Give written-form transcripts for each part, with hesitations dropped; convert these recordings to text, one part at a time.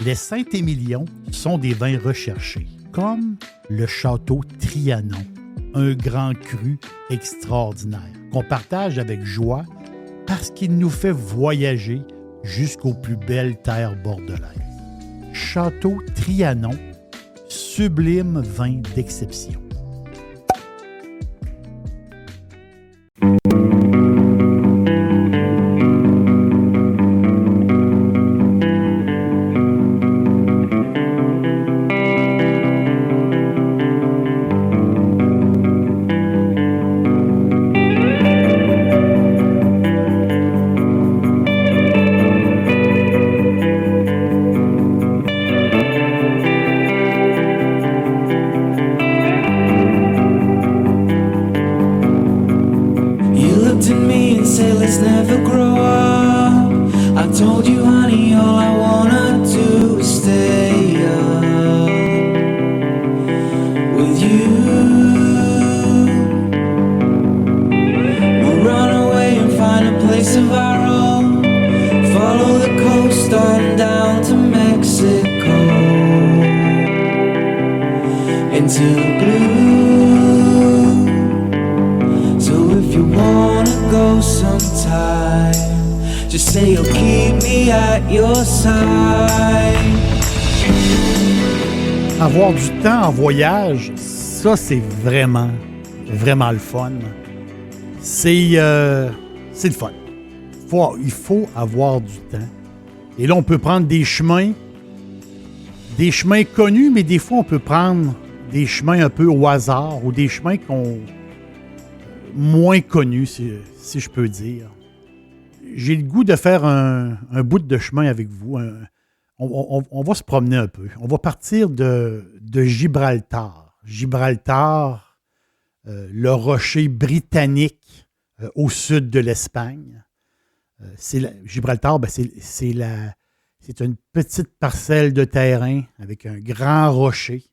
Les Saint-Émilion sont des vins recherchés, comme le Château Trianon, un grand cru extraordinaire qu'on partage avec joie parce qu'il nous fait voyager jusqu'aux plus belles terres bordelaises. Château Trianon, sublime vin d'exception. Avoir du temps en voyage, ça, c'est vraiment, vraiment le fun. C'est le fun. Il faut avoir du temps. Et là, on peut prendre des chemins connus, mais des fois, on peut prendre des chemins un peu au hasard ou des chemins moins connus, si je peux dire. J'ai le goût de faire un bout de chemin avec vous. On va se promener un peu. On va partir de Gibraltar. Gibraltar, le rocher britannique au sud de l'Espagne. Gibraltar, c'est une petite parcelle de terrain avec un grand rocher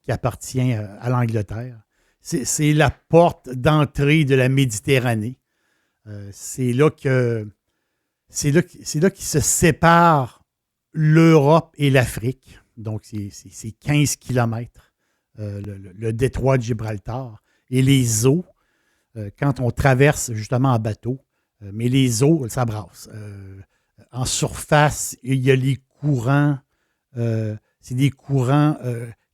qui appartient à l'Angleterre. C'est la porte d'entrée de la Méditerranée. C'est là qu'il se sépare l'Europe et l'Afrique. Donc, c'est 15 kilomètres, le détroit de Gibraltar. Et les eaux, quand on traverse justement en bateau, mais les eaux, ça brasse. En surface, il y a les courants. C'est des courants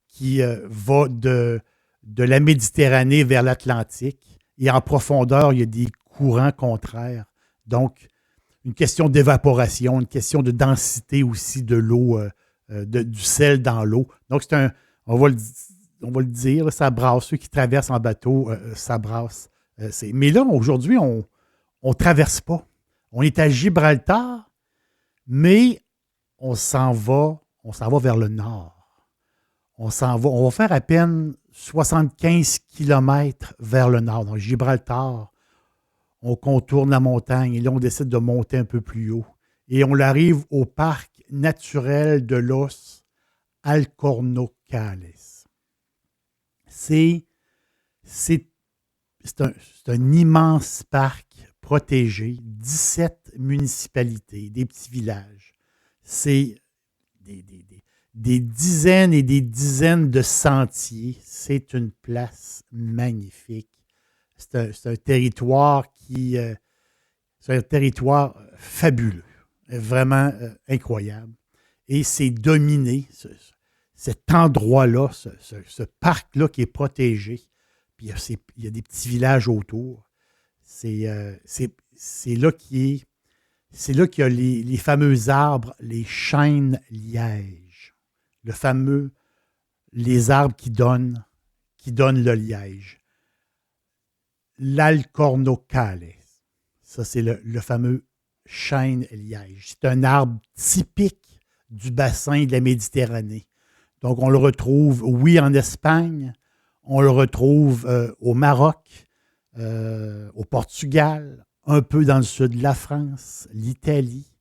qui vont de la Méditerranée vers l'Atlantique. Et en profondeur, il y a des courants contraires. Donc, une question d'évaporation, une question de densité aussi de l'eau, du sel dans l'eau. Donc, on va le dire, là, ça brasse. Ceux qui traversent en bateau, ça brasse. Mais là, aujourd'hui, on ne traverse pas. On est à Gibraltar, mais on s'en va vers le nord. On va faire à peine 75 kilomètres vers le nord. Donc, Gibraltar, on contourne la montagne et là, on décide de monter un peu plus haut. Et on arrive au parc naturel de Los Alcornocales. C'est un immense parc protégé, 17 municipalités, des petits villages. C'est des dizaines et des dizaines de sentiers. C'est une place magnifique. C'est un territoire c'est un territoire fabuleux, vraiment incroyable. Et c'est dominé, cet endroit-là, ce parc-là qui est protégé. Puis il y a des petits villages autour. C'est là qu'il y a les fameux arbres, les chênes lièges. Les arbres qui donnent le liège. L'Alcornocales. Ça, c'est le fameux chêne liège. C'est un arbre typique du bassin de la Méditerranée. Donc, on le retrouve, oui, en Espagne, on le retrouve au Maroc, au Portugal, un peu dans le sud de la France, l'Italie,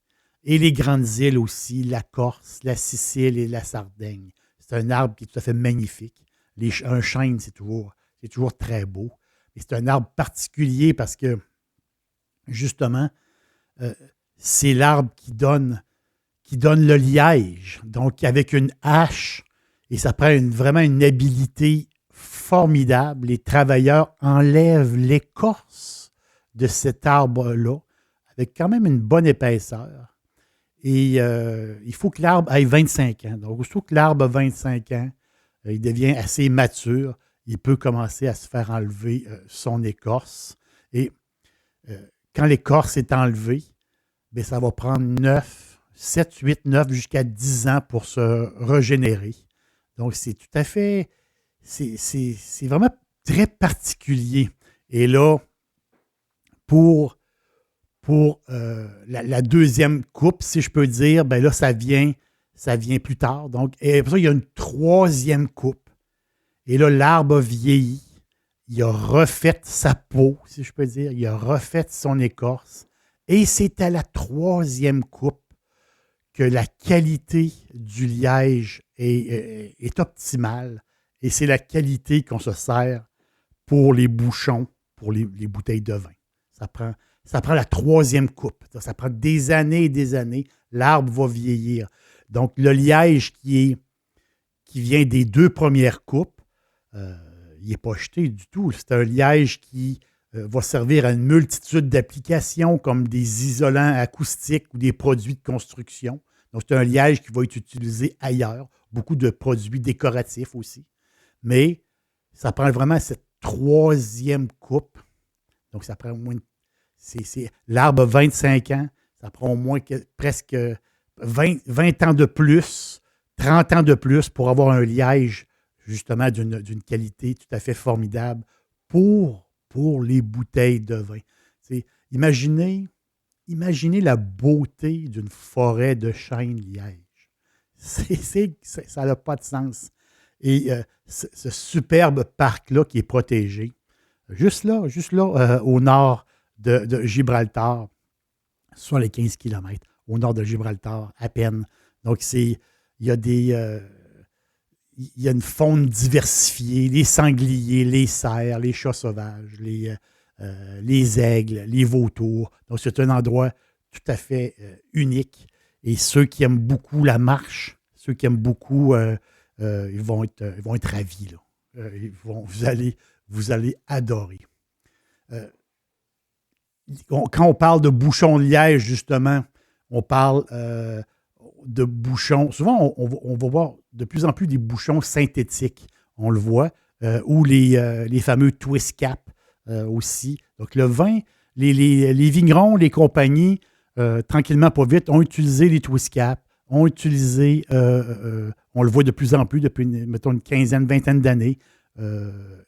et les grandes îles aussi, la Corse, la Sicile et la Sardaigne. C'est un arbre qui est tout à fait magnifique. Un chêne, c'est toujours très beau. Et c'est un arbre particulier parce que, justement, c'est l'arbre qui donne qui donne le liège. Donc, avec une hache, et ça prend vraiment une habileté formidable. Les travailleurs enlèvent l'écorce de cet arbre-là avec quand même une bonne épaisseur. Et il faut que l'arbre ait 25 ans. Donc, aussitôt que l'arbre a 25 ans, il devient assez mature. Il peut commencer à se faire enlever son écorce. Et quand l'écorce est enlevée, bien, ça va prendre 7, 8, 9, jusqu'à 10 ans pour se régénérer. Donc, c'est tout à fait, c'est vraiment très particulier. Et là, pour la deuxième coupe, si je peux dire, bien là, ça vient plus tard. Donc, et après ça, il y a une troisième coupe. Et là, l'arbre a vieilli. Il a refait sa peau, si je peux dire. Il a refait son écorce. Et c'est à la troisième coupe que la qualité du liège est optimale. Et c'est la qualité qu'on se sert pour les bouchons, pour les bouteilles de vin. Ça prend la troisième coupe. Ça prend des années et des années. L'arbre va vieillir. Donc, le liège qui vient des deux premières coupes, il n'est pas jeté du tout. C'est un liège qui va servir à une multitude d'applications comme des isolants acoustiques ou des produits de construction. Donc, c'est un liège qui va être utilisé ailleurs. Beaucoup de produits décoratifs aussi. Mais ça prend vraiment cette troisième coupe. Donc, ça prend au moins... l'arbre a 25 ans. Ça prend au moins presque 20 ans de plus, 30 ans de plus pour avoir un liège justement d'une qualité tout à fait formidable pour les bouteilles de vin. Imaginez la beauté d'une forêt de chêne liège. Ça n'a pas de sens. Et ce superbe parc-là qui est protégé, juste là, au nord de Gibraltar, sur les 15 km, au nord de Gibraltar, à peine. Donc, il y a une faune diversifiée, les sangliers, les cerfs, les chats sauvages, les aigles, les vautours. Donc, c'est un endroit tout à fait unique. Et ceux qui aiment beaucoup la marche, ceux qui aiment beaucoup, ils vont être ravis, là. Vous allez adorer. Quand on parle de bouchons de liège, justement, on parle de bouchons. Souvent, on va voir de plus en plus des bouchons synthétiques. On le voit. Ou les fameux twist cap aussi. Donc, le vin, les vignerons, les compagnies, tranquillement, pas vite, ont utilisé les twist cap, ont utilisé, on le voit de plus en plus depuis, mettons, une quinzaine, vingtaine d'années,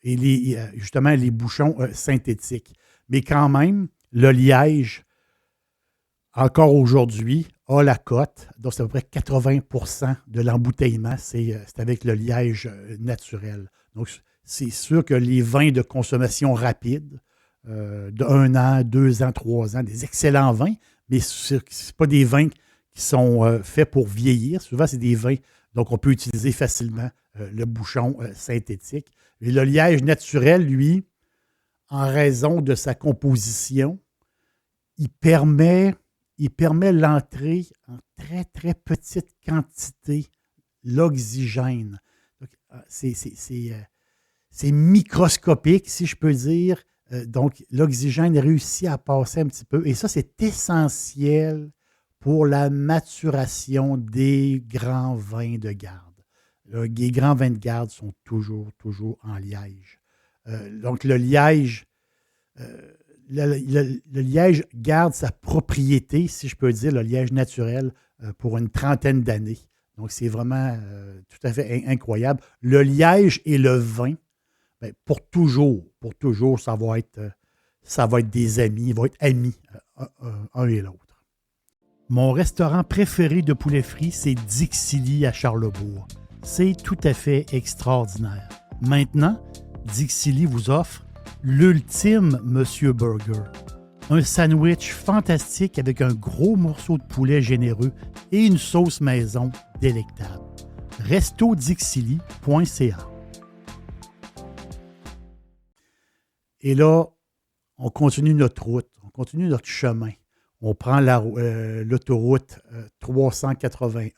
et justement, les bouchons synthétiques. Mais quand même, le liège, encore aujourd'hui, a la cote. Donc, c'est à peu près 80% de l'embouteillement, c'est avec le liège naturel. Donc, c'est sûr que les vins de consommation rapide, de 1 an, 2 ans, 3 ans, des excellents vins, mais ce n'est pas des vins qui sont faits pour vieillir. Souvent, c'est des vins, donc on peut utiliser facilement le bouchon synthétique. Et le liège naturel, lui, en raison de sa composition, il permet l'entrée en très, très petite quantité, l'oxygène. C'est microscopique, si je peux dire. Donc, l'oxygène réussit à passer un petit peu. Et ça, c'est essentiel pour la maturation des grands vins de garde. Les grands vins de garde sont toujours en liège. Donc, le liège, le liège garde sa propriété, si je peux dire, le liège naturel, pour une trentaine d'années. Donc, c'est vraiment tout à fait incroyable. Le liège et le vin, bien, pour toujours, ça va être des amis, ils vont être amis, un et l'autre. Mon restaurant préféré de poulet frit, c'est Dixili à Charlebourg. C'est tout à fait extraordinaire. Maintenant, Dixili vous offre l'ultime Monsieur Burger. Un sandwich fantastique avec un gros morceau de poulet généreux et une sauce maison délectable. restodixili.ca. Et là, on continue notre route, on continue notre chemin. On prend l'autoroute 381.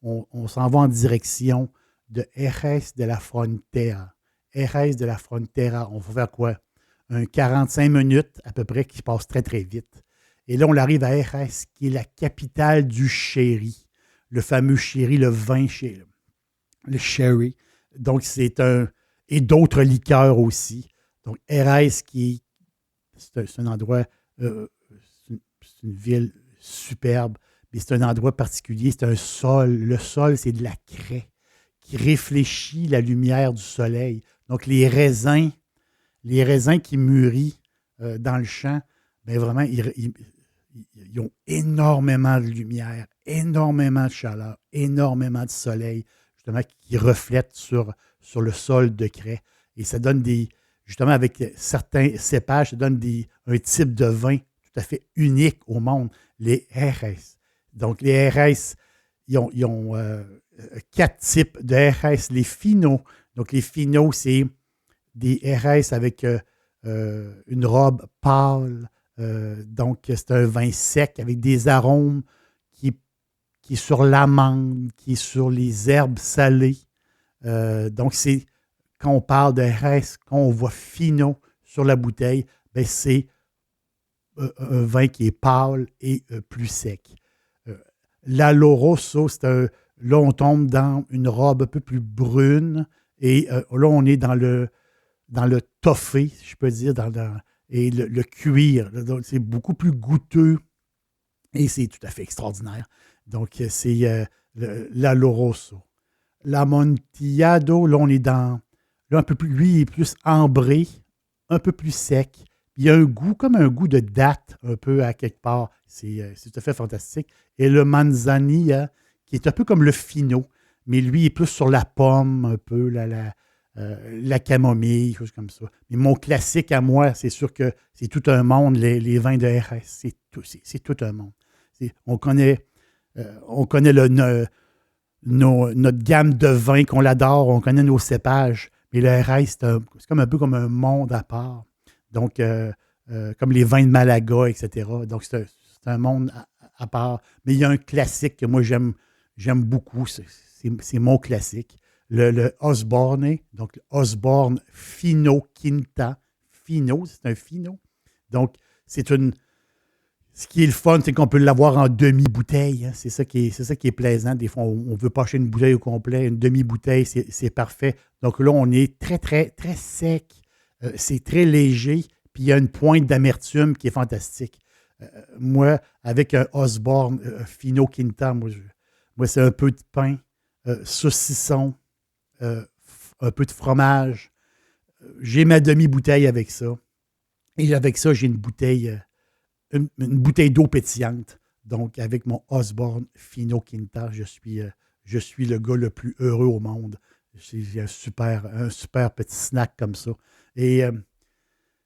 On s'en va en direction de Jerez de la Frontera. Jerez de la Frontera, on va faire quoi? Un 45 minutes à peu près qui passe très, très vite. Et là, on arrive à Jerez, qui est la capitale du sherry. Le fameux sherry, le vin sherry. Le sherry. Donc, c'est un... Et d'autres liqueurs aussi. Donc, Jerez, c'est un endroit... c'est une ville superbe, mais c'est un endroit particulier. C'est un sol. Le sol, c'est de la craie qui réfléchit la lumière du soleil. Donc, les raisins qui mûrissent dans le champ, bien vraiment, ils ont énormément de lumière, énormément de chaleur, énormément de soleil, justement, qui reflète sur le sol de craie. Et ça donne justement, avec certains cépages, ça donne un type de vin tout à fait unique au monde, les Jerez. Donc, les Jerez, ils ont 4 types de Jerez. Les Finos. Donc, les Finos, c'est des Jerez avec une robe pâle. Donc, c'est un vin sec avec des arômes qui est sur l'amande, qui est sur les herbes salées. Donc, quand on parle de Jerez, quand on voit Fino sur la bouteille, ben c'est un vin qui est pâle et plus sec. L'Aloroso, là, on tombe dans une robe un peu plus brune et là, on est dans le toffé, si je peux dire, et le cuir. Donc, c'est beaucoup plus goûteux et c'est tout à fait extraordinaire. Donc, c'est l'Aloroso. L'Amontillado, là, on est dans... Là, un peu plus, lui, il est plus ambré, un peu plus sec. Il y a un goût, comme un goût de date, un peu à quelque part. C'est tout à fait fantastique. Et le Manzanilla, qui est un peu comme le Fino, mais lui, il est plus sur la pomme, un peu, la camomille, choses comme ça. Mais mon classique à moi, c'est sûr que c'est tout un monde, les vins de Jerez. C'est tout un monde. On connaît notre gamme de vins, qu'on l'adore, on connaît nos cépages. Mais le Jerez, c'est comme un peu comme un monde à part. Donc, comme les vins de Malaga, etc. Donc, c'est un monde à part. Mais il y a un classique que moi, j'aime beaucoup. C'est mon classique. Le Osborne. Donc, le Osborne Fino Quinta. Fino, c'est un Fino. Donc, ce qui est le fun, c'est qu'on peut l'avoir en demi-bouteille. Hein. C'est ça qui est plaisant. Des fois, on ne veut pas acheter une bouteille au complet. Une demi-bouteille, c'est parfait. Donc là, on est très, très, très sec. C'est très léger. Puis il y a une pointe d'amertume qui est fantastique. Moi, avec un Osborne Fino Quinta, moi, c'est un peu de pain, saucisson, un peu de fromage. J'ai ma demi-bouteille avec ça. Et avec ça, j'ai une bouteille d'eau pétillante. Donc, avec mon Osborne Fino Quinta, je suis le gars le plus heureux au monde. J'ai un super petit snack comme ça. Et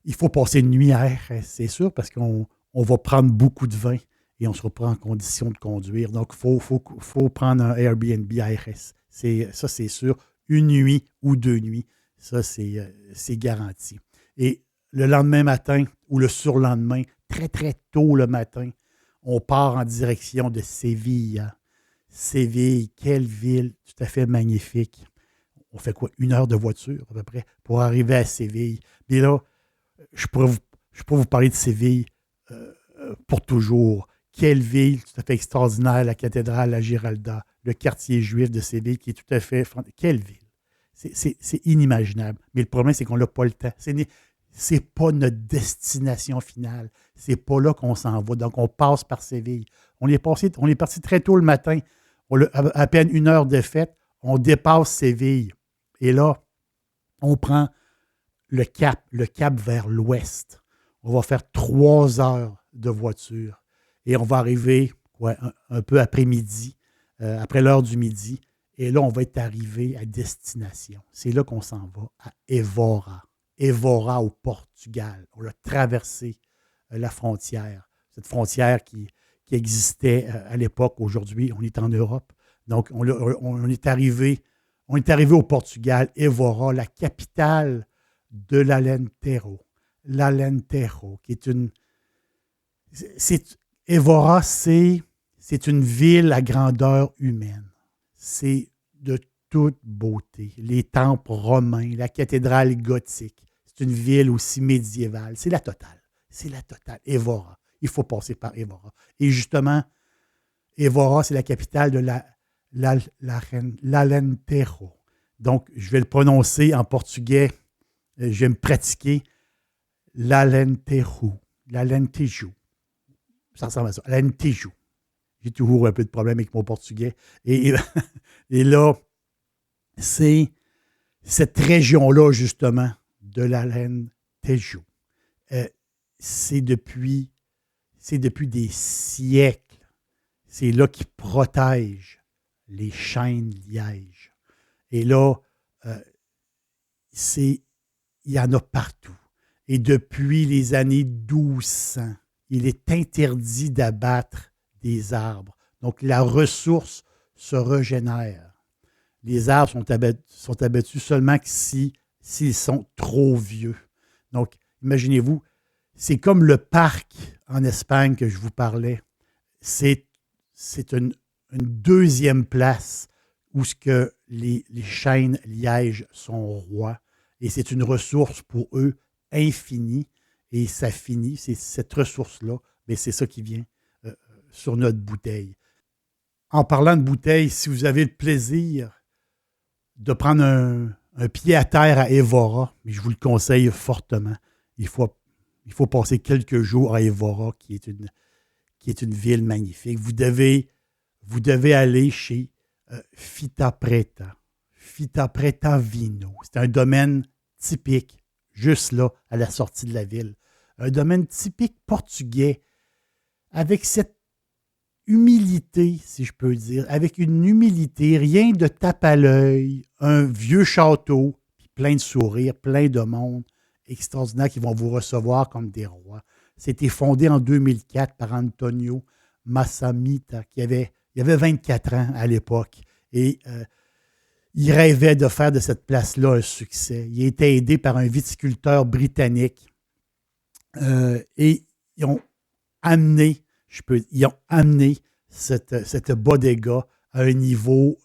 il faut passer une nuit à Jerez, c'est sûr, parce qu'on va prendre beaucoup de vin et on sera pas en condition de conduire. Donc, il faut prendre un Airbnb à Jerez. Ça, c'est sûr. Une nuit ou 2 nuits, ça, c'est garanti. Et le lendemain matin ou le surlendemain, très, très tôt le matin, on part en direction de Séville. Séville, quelle ville tout à fait magnifique. On fait quoi? 1 heure de voiture à peu près pour arriver à Séville. Mais là, je pourrais vous parler de Séville pour toujours. Quelle ville tout à fait extraordinaire, la cathédrale, la Giralda, le quartier juif de Séville qui est tout à fait... Quelle ville! C'est inimaginable. Mais le problème, c'est qu'on n'a pas le temps. C'est pas notre destination finale. C'est pas là qu'on s'en va. Donc, on passe par Séville. On est parti très tôt le matin. À peine 1 heure de fête, on dépasse Séville. Et là, on prend le cap vers l'ouest. On va faire 3 heures de voiture. Et on va arriver un peu après-midi, après l'heure du midi. Et là, on va être arrivé à destination. C'est là qu'on s'en va, à Évora. Évora au Portugal. On a traversé la frontière. Cette frontière qui existait à l'époque. Aujourd'hui, on est en Europe. Donc, on est arrivé au Portugal, Évora, la capitale de l'Alentejo. L'Alentejo, qui est Évora, c'est une ville à grandeur humaine. C'est de toute beauté. Les temples romains, la cathédrale gothique. C'est une ville aussi médiévale. C'est la totale. C'est la totale. Évora. Il faut passer par Évora. Et justement, Évora, c'est la capitale de l'Alentejo. Donc, je vais le prononcer en portugais. Je vais me pratiquer. L'Alentejo. L'Alentejo. Ça ressemble à ça. L'Alentejo. J'ai toujours un peu de problème avec mon portugais. Et là, c'est cette région-là, justement, de l'Alentejo. C'est depuis des siècles. C'est là qu'ils protègent les chênes lièges. Et là, il y en a partout. Et depuis les années 1200, il est interdit d'abattre des arbres. Donc, la ressource se régénère. Les arbres sont abattus seulement s'ils sont trop vieux. Donc, imaginez-vous, c'est comme le parc en Espagne que je vous parlais. C'est une deuxième place où ce que les chênes lièges sont rois. Et c'est une ressource pour eux infinie. Et ça finit, c'est cette ressource-là, mais c'est ça qui vient sur notre bouteille. En parlant de bouteille, si vous avez le plaisir de prendre un pied à terre à Évora, mais je vous le conseille fortement, il faut passer quelques jours à Évora, qui est une ville magnifique. Vous devez aller chez Fita Preta. Fita Preta Vino. C'est un domaine typique, juste là, à la sortie de la ville. Un domaine typique portugais, avec cette humilité, si je peux dire, avec une humilité, rien de tape à l'œil, un vieux château, puis plein de sourires, plein de monde extraordinaire qui vont vous recevoir comme des rois. C'était fondé en 2004 par Antonio Massamita, il avait 24 ans à l'époque. Et il rêvait de faire de cette place-là un succès. Il a été aidé par un viticulteur britannique. Et ils ont amené cette bodega à un niveau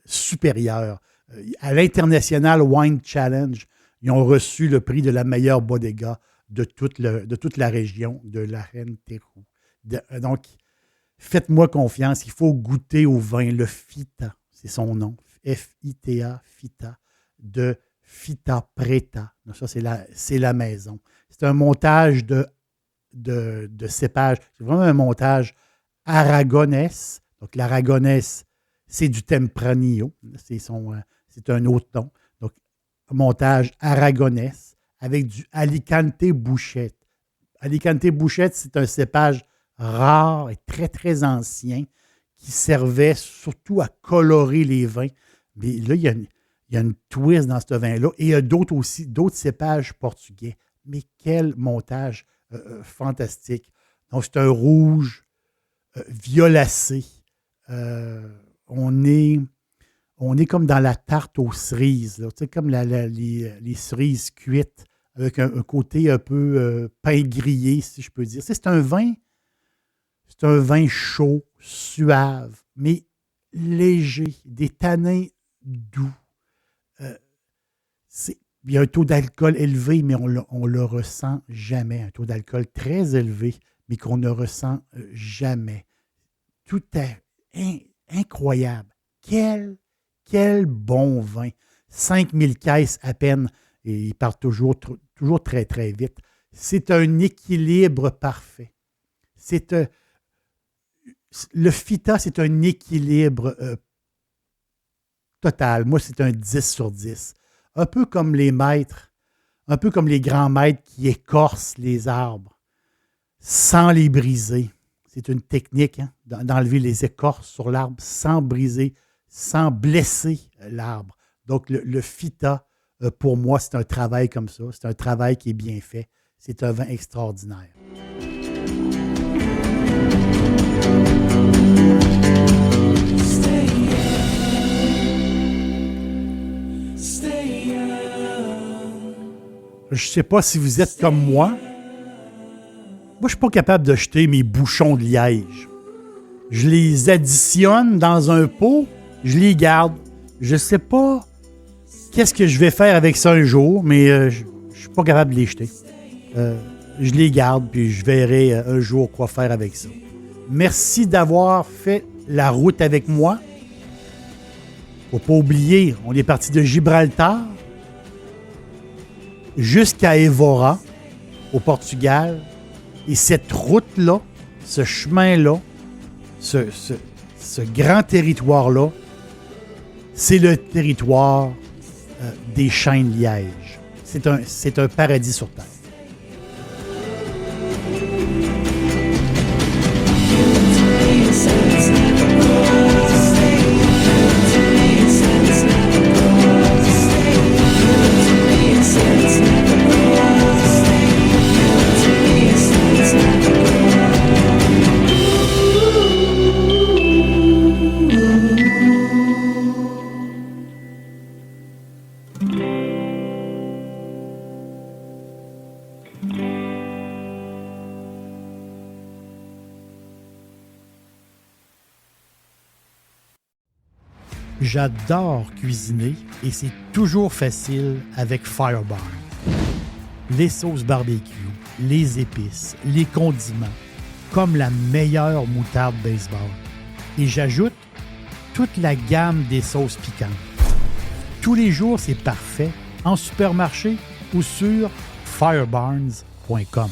supérieur. À l'International Wine Challenge, ils ont reçu le prix de la meilleure bodega de toute la région de l'Alentejo. Donc, faites-moi confiance, il faut goûter au vin, le Fita, c'est son nom, F-I-T-A, Fita, de Fita Preta. Donc, ça, c'est la maison. C'est un montage de cépage. C'est vraiment un montage aragonès. Donc, l'aragonès, c'est du Tempranillo. C'est un autre nom. Donc, montage aragonès avec du Alicante Bouchette. Alicante Bouchette, c'est un cépage rare et très, très ancien qui servait surtout à colorer les vins. Mais là, il y a une twist dans ce vin-là. Et il y a d'autres cépages portugais. Mais quel montage fantastique. Donc, c'est un rouge violacé. On est comme dans la tarte aux cerises, là. Tu sais, comme les cerises cuites, avec un côté un peu pain grillé, si je peux dire. C'est un vin chaud, suave, mais léger, des tanins doux. Il y a un taux d'alcool élevé, mais on le ressent jamais. Un taux d'alcool très élevé, mais qu'on ne ressent jamais. Tout est incroyable. Quel bon vin. 5000 caisses à peine, et il part toujours très, très vite. C'est un équilibre parfait. Le Fita, c'est un équilibre total. Moi, c'est un 10 sur 10. Un peu comme les maîtres, un peu comme les grands maîtres qui écorcent les arbres sans les briser. C'est une technique d'enlever les écorces sur l'arbre sans briser, sans blesser l'arbre. Donc, le Fita, pour moi, c'est un travail comme ça. C'est un travail qui est bien fait. C'est un vin extraordinaire. Je ne sais pas si vous êtes comme moi. Moi, je suis pas capable de jeter mes bouchons de liège. Je les additionne dans un pot, je les garde. Je sais pas qu'est-ce que je vais faire avec ça un jour, mais je suis pas capable de les jeter. Je les garde, puis je verrai un jour quoi faire avec ça. Merci d'avoir fait la route avec moi. Faut pas oublier, on est parti de Gibraltar jusqu'à Évora, au Portugal. Et cette route-là, ce chemin-là, ce grand territoire-là, c'est le territoire des chênes de liège. C'est un paradis sur Terre. J'adore cuisiner et c'est toujours facile avec Fireburn. Les sauces barbecue, les épices, les condiments, comme la meilleure moutarde baseball. Et j'ajoute toute la gamme des sauces piquantes. Tous les jours, c'est parfait en supermarché ou sur fireburns.com.